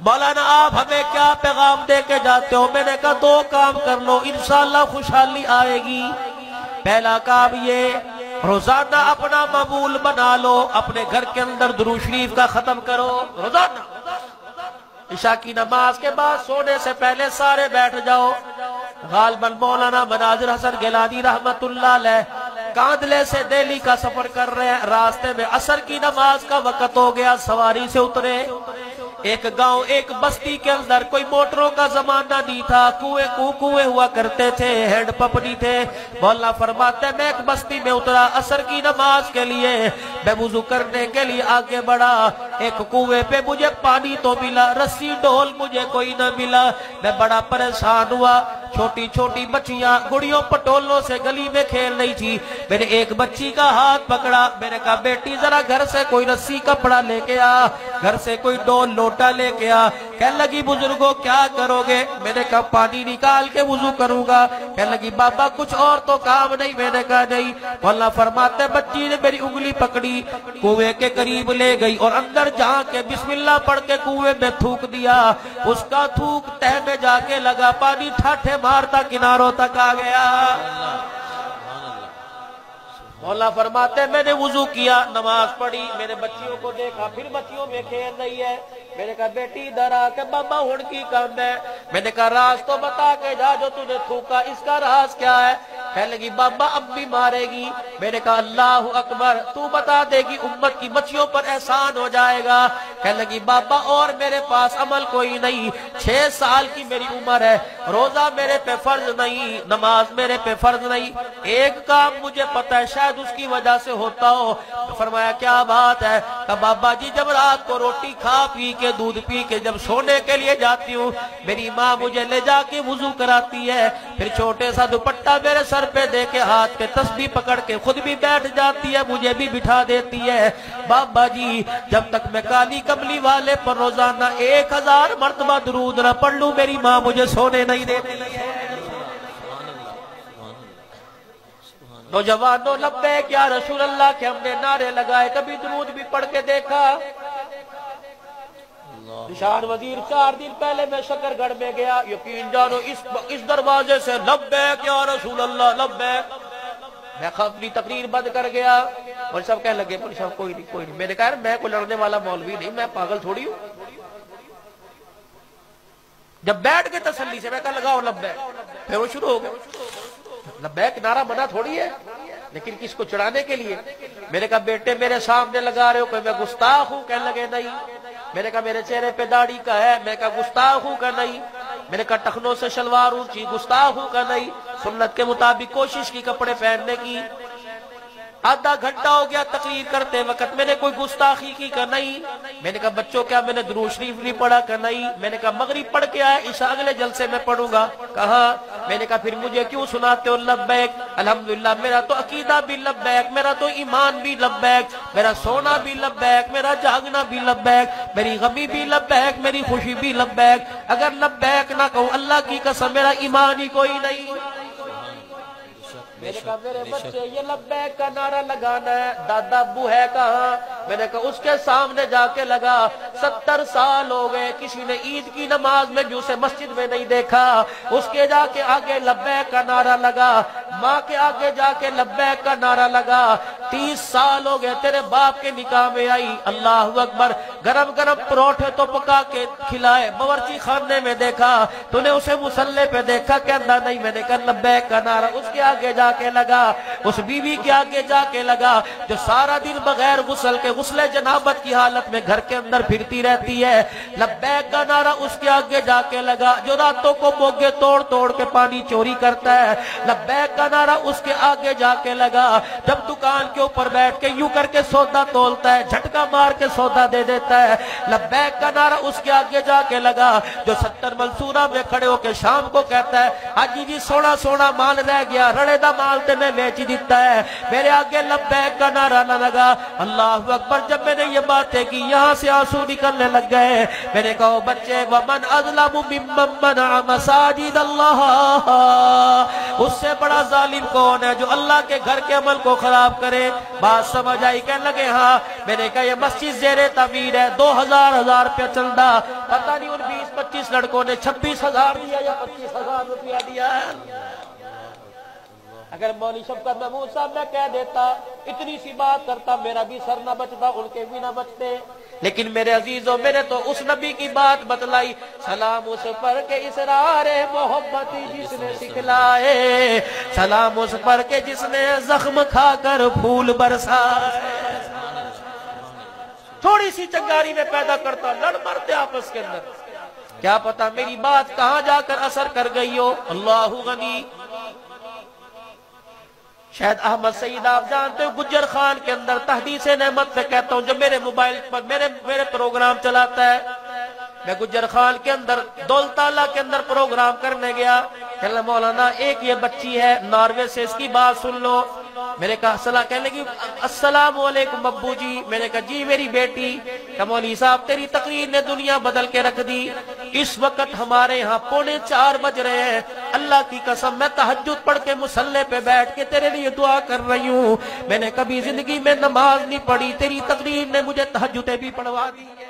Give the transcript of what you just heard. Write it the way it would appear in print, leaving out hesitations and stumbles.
مولانا آپ ہمیں کیا پیغام دے کے جاتے ہو؟ میں نے کہا دو کام کر لو انشاءاللہ خوشحالی آئے گی۔ پہلا کام یہ روزانہ اپنا معمول بنا لو، اپنے گھر کے اندر درود شریف کا ختم کرو روزانہ۔ عشاء کی نماز کے بعد سونے سے پہلے سارے بیٹھ جاؤ۔ غالباً مولانا مناظر حسن گیلانی رحمت اللہ علیہ کاندلے سے دہلی کا سفر کر رہے ہیں، راستے میں عصر کی نماز کا وقت ہو گیا، سواری سے اترے۔ ایک گاؤں ایک بستی کے اندر کوئی موٹروں کا زمانہ نہیں تھا، کنویں ہوا کرتے تھے، ہینڈ پمپ نہیں تھے۔ مولانا فرماتے ہیں میں ایک بستی میں اترا عصر کی نماز کے لیے، میں وضو کرنے کے لیے آگے بڑھا، ایک کنویں پہ مجھے پانی تو ملا، رسی ڈول مجھے کوئی نہ ملا۔ میں بڑا پریشان ہوا، چھوٹی چھوٹی بچیاں گڑیوں پٹولوں سے گلی میں کھیل رہی تھی۔ میں نے ایک بچی کا ہاتھ پکڑا، میں نے کہا بیٹی ذرا گھر سے کوئی رسی کپڑا لے کے آ، گھر سے کوئی ڈول لوٹا لے کے آ۔ کہنے لگی بزرگوں کیا کرو گے؟ میں نے کہا پانی نکال کے وضو کروں گا۔ کہنے لگی بابا کچھ اور تو کام نہیں؟ میں نے کہا نہیں۔ مولانا فرماتے بچی نے میری انگلی پکڑی، کنویں کے قریب لے گئی اور اندر جہاں کے بسم اللہ پڑھ کے کنویں میں تھوک دیا، اس کا تھوک تہ میں جا کے لگا، پانی ٹھاٹھے مارتا کناروں تک آ گیا۔ مولا فرماتے میں نے وضو کیا، نماز پڑھی، میرے بچیوں کو دیکھا، پھر بچیوں میں کھیل رہی ہے۔ میں نے کہا بیٹی ادھر آ کے بابا ہن کی کام ہے؟ میں نے کہا راز تو بتا کے جا جو تُو نے تھوکا، اس کا راز کیا ہے؟ کہنے لگی بابا اب بھی مارے گی۔ میں نے کہا اللہ اکبر، تو بتا دے گی امت کی بچیوں پر احسان ہو جائے گا۔ کہنے لگی بابا اور میرے پاس عمل کوئی نہیں، 6 سال کی میری عمر ہے، روزہ میرے پہ فرض نہیں، نماز میرے پہ فرض نہیں، ایک کام مجھے پتہ ہے شاید اس کی وجہ سے ہوتا ہو۔ فرمایا کیا بات ہے؟ کہا بابا جی جب رات کو روٹی کھا پی کے دودھ پی کے جب سونے کے لیے جاتی ہوں، میری ماں مجھے لے جا کے وضو کراتی ہے، پھر چھوٹے سا دوپٹہ میرے سر پہ دے کے ہاتھ پہ تسبیح پکڑ کے خود بھی بیٹھ جاتی ہے، مجھے بھی بٹھا دیتی ہے۔ بابا جی جب تک میں کالی کملی والے پر روزانہ 1000 مرتبہ درود نہ پڑھ لوں میری ماں مجھے سونے نہیں دیتی۔ نوجوانوں لبیک یا رسول اللہ کے ہم نے نعرے لگائے، کبھی درود بھی پڑھ کے دیکھا؟ نشان وزیر 4 دن پہلے میں شکر گڑھ میں گیا، یقین جانو اس دروازے سے لبیک یا رسول اللہ لبیک، میں اپنی تقریر بند کر گیا۔ مولوی صاحب کہنے لگے مولوی صاحب کوئی نہیں، میں نے کہا میں کوئی لڑنے والا مولوی نہیں، میں پاگل تھوڑی ہوں۔ جب بیٹھ کے تسلی سے میں کہا لگاؤ لبیک، پھر وہ شروع ہو گئے۔ لبیک نعرہ منع تھوڑی ہے، لیکن کس کو چڑھانے کے لیے؟ میں نے کہا بیٹے میرے سامنے لگا رہے ہو کہ میں گستاخ ہوں؟ کہنے لگے نہیں۔ میں نے کہا میرے چہرے پہ داڑھی کا ہے؟ میں نے کہا گستاخ ہوں کہ نہیں؟ میں نے کہا ٹخنوں سے شلوار اونچی گستاخ ہوں کہ نہیں؟ سنت کے مطابق کوشش کی کپڑے پہننے کی۔ آدھا گھنٹہ ہو گیا تقریر کرتے وقت، میں نے کوئی گستاخی کی کہ نہیں؟ میں نے کہا بچوں کیا میں نے درود شریف نہیں پڑھا کہ نہیں؟ میں نے کہا مغرب پڑھ کے آئے، عشاء اگلے جلسے میں پڑھوں گا۔ کہا میں نے کہا پھر مجھے کیوں سناتے ہو لبیک؟ الحمدللہ میرا تو عقیدہ بھی لبیک، میرا تو ایمان بھی لبیک، میرا سونا بھی لبیک، میرا جاگنا بھی لبیک، میری غمی بھی لبیک، میری خوشی بھی لبیک۔ اگر لبیک نہ کہوں اللہ کی قسم میرا ایمان ہی کوئی نہیں۔ میں نے کہا میرے بچے یہ لبیک کا نعرہ لگانا ہے، دادا ابو ہے کہاں؟ میں نے کہا اس کے سامنے جا کے لگا، 70 سال ہو گئے کسی نے عید کی نماز میں بھی اسے مسجد میں نہیں دیکھا۔ اس کے جا کے آگے لبیک کا نعرہ لگا، ماں کے آگے جا کے لبیک کا نعرہ لگا۔ 30 سال ہو گئے تیرے باپ کے نکاح میں آئی، اللہ اکبر، گرم گرم پروٹھے تو پکا کے کھلائے، باورچی خانے میں دیکھا، تو نے اسے مسلح پہ دیکھا کہنا نہیں؟ میں نے کہا لبیک کا نعرہ اس کے آگے جا کے لگا، اس بیوی کے آگے جا کے لگا جو سارا دن بغیر غسل کے غسل جنابت کی حالت میں گھر کے اندر پھرتی رہتی ہے۔ لبیک کا نعرہ اس کے آگے جا کے لگا جو راتوں کو موگے توڑ توڑ کے پانی چوری کرتا ہے۔ لبیک کا نعرہ اس کے آگے جا کے لگا جب دکان کے اوپر بیٹھ کے یوں کر کے سودا تولتا ہے، جھٹکا مار کے سودا دے دیتا ہے۔ لبیک کا نعرہ اس کے آگے جا کے لگا جو 70 منصورہ میں کھڑے ہو کے شام کو کہتا ہے حاجی جی سونا سونا مال رہ گیا، رڑے دا مال تے میں بیچ دیتا ہے۔ میرے آگے لبیک کا نعرہ نہ لگا۔ اللہ اکبر، جب میں نے یہ باتیں کی یہاں سے آنسو نکلنے لگ گئے۔ میں نے کہا بچے ومن اظلم ممن منع مساجد اللہ، اس سے بڑا ظالم کون ہے جو اللہ کے گھر کے عمل کو خراب کرے؟ بات سمجھ آئی؟ کہنے لگے ہاں۔ میں نے کہا یہ مسجد زیر تعمیر جائے 2000 روپیہ چندہ، پتہ نہیں ان 20-25 لڑکوں نے 26,000 دیا یا 25,000 روپیہ دیا۔ اگر مولوی شفقت محمود صاحب میں کہہ دیتا، اتنی سی بات کرتا، میرا بھی سر نہ بچتا، ان کے بھی نہ بچتے، لیکن میرے عزیزوں میں نے تو اس نبی کی بات بتلائی، سلام اس پر کے اسرار محبت جس نے سکھلائے، سلام اس پر کے جس نے زخم کھا کر پھول برسائے۔ تھوڑی سی چنگاری میں پیدا کرتا، لڑ مرتے آپس کے اندر، کیا پتا میری بات کہاں جا کر اثر کر گئی ہو۔ اللہ غنی۔ شاید احمد سعید آپ جانتے ہو، گجر خان کے اندر تحدیث نعمت میں کہتا ہوں، جب میرے موبائل پر میرے پروگرام چلاتا ہے، میں گجر خان کے اندر دولتالہ کے اندر پروگرام کرنے گیا، کہنا مولانا ایک یہ بچی ہے ناروے سے، اس کی بات سن لو۔ میں نے کہا کہنے لگی السلام علیکم ابو جی۔ میں نے کہا جی میری بیٹی۔ کہ مولوی صاحب تیری تقریر نے دنیا بدل کے رکھ دی، اس وقت ہمارے ہاں 3:45 بج رہے ہیں، اللہ کی قسم میں تہجد پڑھ کے مصلی پہ بیٹھ کے تیرے لیے دعا کر رہی ہوں، میں نے کبھی زندگی میں نماز نہیں پڑھی، تیری تقریر نے مجھے تہجدیں بھی پڑھوا دی ہے۔